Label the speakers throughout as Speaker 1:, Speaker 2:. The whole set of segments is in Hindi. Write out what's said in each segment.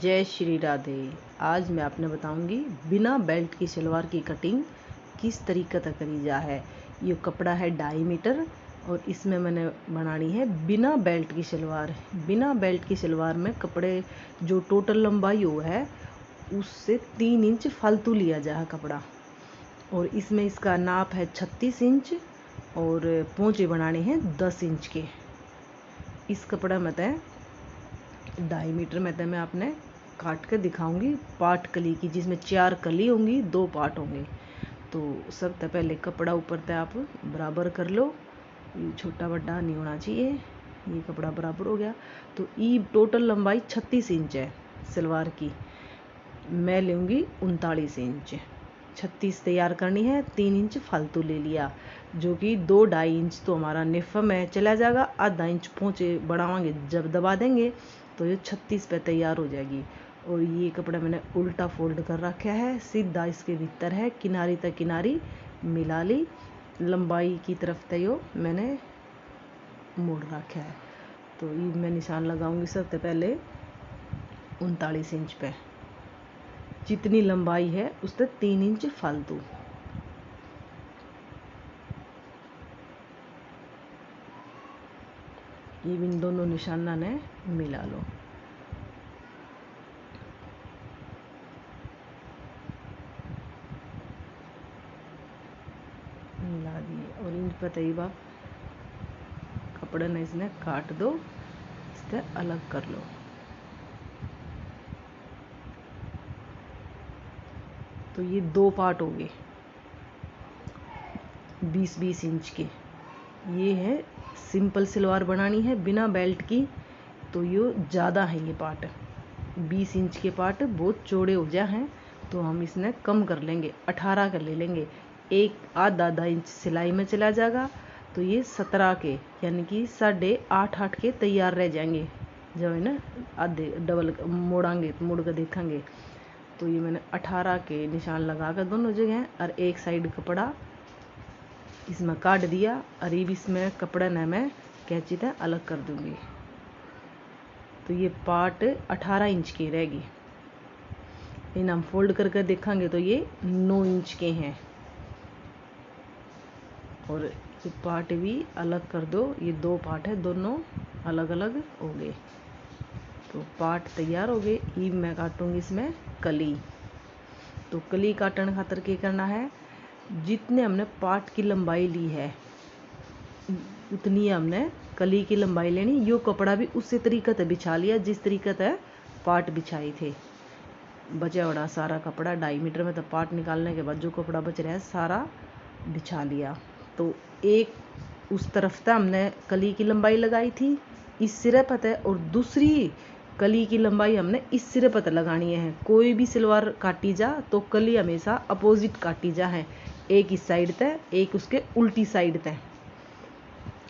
Speaker 1: जय श्री राधे। आज मैं आपने बताऊंगी बिना बेल्ट की सलवार की कटिंग किस तरीके से करी जा है। ये कपड़ा है 2.5 मीटर और इसमें मैंने बनानी है बिना बेल्ट की सलवार। बिना बेल्ट की सलवार में कपड़े जो टोटल लंबाई हो है उससे 3 इंच फालतू लिया जा है कपड़ा, और इसमें इसका नाप है 36 इंच और पोंचे बनाने हैं 10 इंच के। इस कपड़ा में 2.5 मीटर में मैं आपने काट कर दिखाऊंगी पार्ट कली की, जिसमें 4 कली होंगी, 2 पार्ट होंगे। तो सबसे पहले कपड़ा ऊपर तक आप बराबर कर लो, ये छोटा बड़ा नहीं होना चाहिए। ये कपड़ा बराबर हो गया तो ये टोटल लंबाई 36 इंच है सलवार की, मैं लूँगी 39 इंच। 36 तैयार करनी है, 3 इंच फालतू ले लिया, जो कि 2-2.5 इंच तो हमारा निफा में चला जाएगा। आधा इंच पोंचे बढ़ावांगे, जब दबा देंगे तो ये 36 पे तैयार हो जाएगी। और ये कपड़ा मैंने उल्टा फोल्ड कर रखा है, सीधा इसके भीतर है, किनारी तक किनारी मिला ली, लंबाई की तरफ तय मैंने मोड़ रखा है। तो ये मैं निशान लगाऊंगी सबसे पहले 39 इंच पे, जितनी लंबाई है उससे 3 इंच फालतू। ये इन दोनों निशाना ने मिला लो। मिला दिए और इन पर तयबा कपड़े ने इसने काट दो, इससे अलग कर लो। तो ये 2 पार्ट हो गए 20-20 इंच के। ये है सिंपल सलवार बनानी है बिना बेल्ट की, तो ये ज़्यादा है। ये पार्ट 20 इंच के पार्ट बहुत चौड़े हो जाए हैं, तो हम इसने कम कर लेंगे, 18 कर ले लेंगे। एक आधा इंच सिलाई में चला जाएगा, तो ये 17 के यानी कि 8.5 के तैयार रह जाएंगे। जब है ना आधे डबल मोड़ांगे तो मोड़ कर देखेंगे, तो ये मैंने 18 के निशान लगा कर दोनों जगह और एक साइड कपड़ा इसमें काट दिया, और ये भी इसमें कपड़ा न मैं कैंची से अलग कर दूंगी। तो ये पार्ट 18 इंच की रहेगी। इन हम फोल्ड करके देखेंगे तो ये 9 इंच के हैं। और ये पार्ट भी अलग कर दो, ये 2 पार्ट है, दोनों अलग अलग हो गए। तो पार्ट तैयार हो गए। ये मैं काटूंगी इसमें कली। तो कली काटने खातर क्या करना है, जितने हमने पार्ट की लंबाई ली है उतनी हमने कली की लंबाई लेनी। यो कपड़ा भी उसी तरीके से बिछा लिया जिस तरीके से पार्ट बिछाई थे। बचा बड़ा सारा कपड़ा 2.5 मीटर में, तो पार्ट निकालने के बाद जो कपड़ा बच रहा है सारा बिछा लिया। तो एक उस तरफ से हमने कली की लंबाई लगाई थी इस सिरे पर है, और दूसरी कली की लंबाई हमने इस सिरे पर लगानी है। कोई भी सलवार काटी जा तो कली हमेशा अपोजिट काटी जा है, एक इस साइड तय एक उसके उल्टी साइड तय।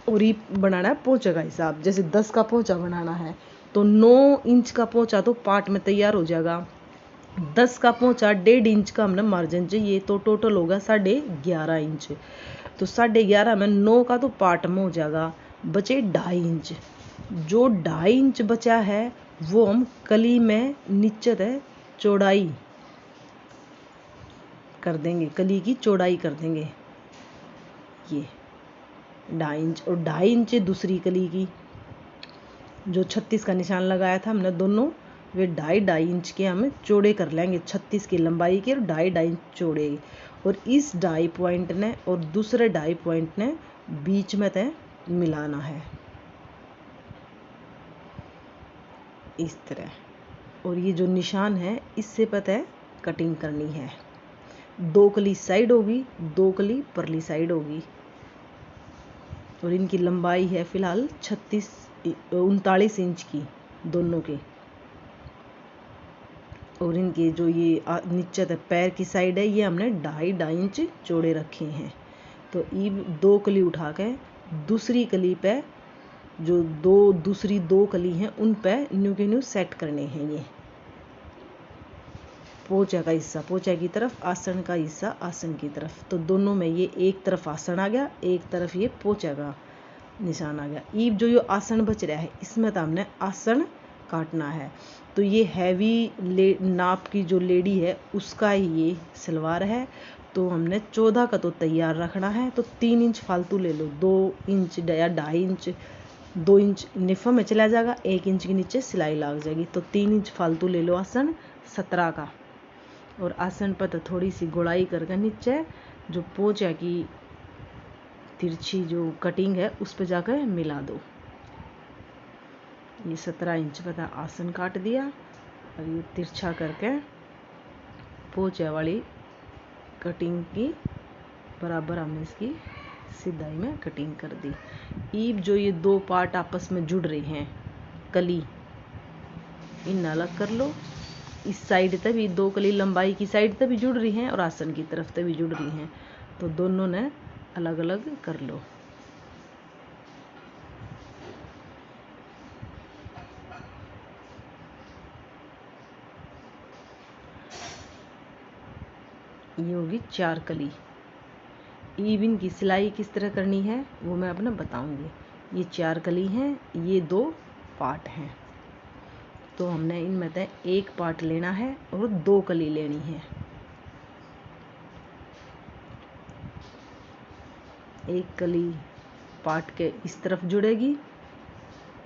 Speaker 1: और ये बनाना है पोंचे का हिसाब, जैसे 10 का पोंचा बनाना है तो 9 इंच का पोंचा तो पार्ट में तैयार हो जाएगा। 10 का पोंचा 1.5 इंच का हमने मार्जिन चाहिए, तो टोटल होगा 11.5 इंच। तो 11.5 में 9 का तो पार्ट में हो जाएगा, बचे 2.5 इंच। जो 2.5 इंच बचा है वो हम कली में नीचे तक चौड़ाई कर देंगे, कली की चौड़ाई कर देंगे ये 2.5 इंच। और 2.5 इंच दूसरी कली की, जो 36 का निशान लगाया था हमने दोनों, वे 2.5 इंच के हम चौड़े कर लेंगे। 36 की लंबाई के और 2.5 इंच चौड़े। और इस 2.5 पॉइंट ने और दूसरे 2.5 पॉइंट ने बीच में तय मिलाना है इस तरह। और ये जो निशान है इससे पता है कटिंग करनी है। 2 कली साइड होगी, 2 कली परली साइड होगी। और इनकी लंबाई है फिलहाल 39 इंच की दोनों के। और इनके जो ये नीचे तक पैर की साइड है ये हमने 2.5 इंच चौड़े रखे हैं। तो ये 2 कली उठा के दूसरी कली पे जो दूसरी 2 कली हैं उन पे न्यू के न्यू सेट करने हैं। ये पोंचा का हिस्सा पोंचा की तरफ, आसन का हिस्सा आसन की तरफ। तो दोनों में ये एक तरफ आसन आ गया, एक तरफ ये पोंचा का निशान आ गया। ईब जो ये आसन बच रहा है इसमें तो हमने आसन काटना है। तो ये हैवी नाप की जो लेडी है उसका ही ये सलवार है। तो हमने 14 का तो तैयार रखना है, तो 3 इंच फालतू ले लो, 2 इंच या 2.5 इंच, 2 इंच निफा में चला जाएगा, 1 इंच के नीचे सिलाई लग जाएगी। तो 3 इंच फालतू ले लो आसन 17 का। और आसन पर तो थोड़ी सी गुड़ाई करके नीचे जो पोंचा की तिरछी जो कटिंग है उस पर जाकर मिला दो। ये 17 इंच पर आसन काट दिया और ये तिरछा करके पोंचे वाली कटिंग की बराबर हमने इसकी सिधाई में कटिंग कर दी। ईब जो ये 2 पार्ट आपस में जुड़ रहे हैं कली, इन अलग कर लो। इस साइड तक भी 2 कली लंबाई की साइड तक भी जुड़ रही हैं और आसन की तरफ तक भी जुड़ रही हैं, तो दोनों ने अलग अलग कर लो। ये होगी 4 कली। ईब इनकी सिलाई किस तरह करनी है वो मैं अपना बताऊंगी। ये 4 कली हैं, ये 2 पार्ट हैं, तो हमने इनमें से 1 पार्ट लेना है और 2 कली लेनी है। 1 कली पार्ट के इस तरफ जुड़ेगी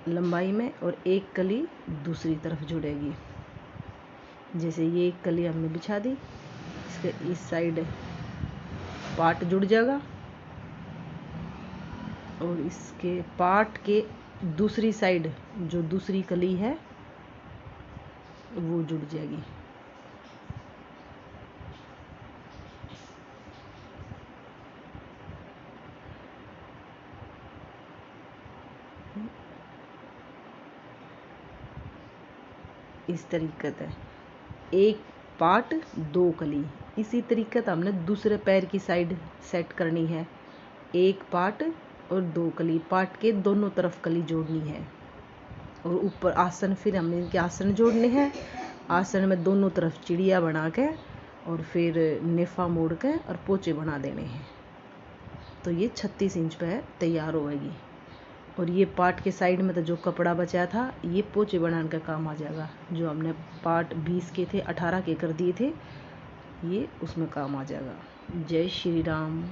Speaker 1: लंबाई में और 1 कली दूसरी तरफ जुड़ेगी। जैसे ये 1 कली हमने बिछा दी, इसके इस साइड पार्ट जुड़ जाएगा और इसके पार्ट के दूसरी साइड जो दूसरी कली है वो जुड़ जाएगी। इस तरीके से 1 पार्ट 2 कली। इसी तरीके से हमने दूसरे पैर की साइड सेट करनी है। 1 पार्ट और 2 कली, पार्ट के दोनों तरफ कली जोड़नी है। और ऊपर आसन, फिर हमने इनके आसन जोड़ने हैं। आसन में दोनों तरफ चिड़िया बना के और फिर नेफा मोड़ के और पोचे बना देने हैं। तो ये 36 इंच पे तैयार होएगी। और ये पार्ट के साइड में तो जो कपड़ा बचा था ये पोचे बनाने का काम आ जाएगा। जो हमने पार्ट 20 के थे 18 के कर दिए थे, ये उसमें काम आ जाएगा। जय श्री राम।